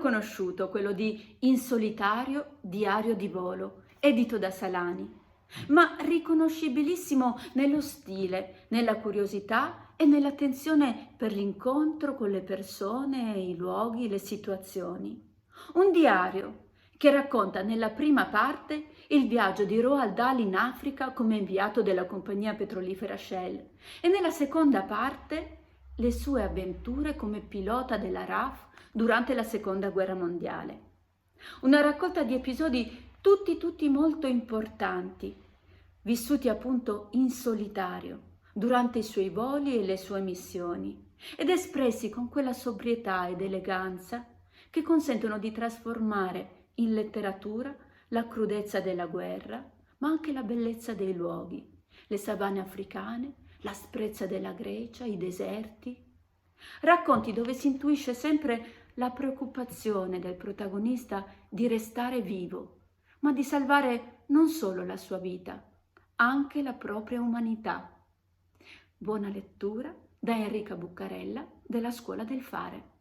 conosciuto quello di In solitario, diario di volo, edito da Salani, ma riconoscibilissimo nello stile, nella curiosità e nell'attenzione per l'incontro con le persone, i luoghi, le situazioni. Un diario che racconta nella prima parte il viaggio di Roald Dahl in Africa come inviato della compagnia petrolifera Shell e nella seconda parte le sue avventure come pilota della RAF durante la Seconda Guerra Mondiale. Una raccolta di episodi tutti molto importanti, vissuti appunto in solitario durante i suoi voli e le sue missioni ed espressi con quella sobrietà ed eleganza che consentono di trasformare in letteratura la crudezza della guerra, ma anche la bellezza dei luoghi, le savane africane, l'asprezza della Grecia, i deserti. Racconti dove si intuisce sempre la preoccupazione del protagonista di restare vivo, ma di salvare non solo la sua vita, anche la propria umanità. Buona lettura da Enrica Buccarella della Scuola del Fare.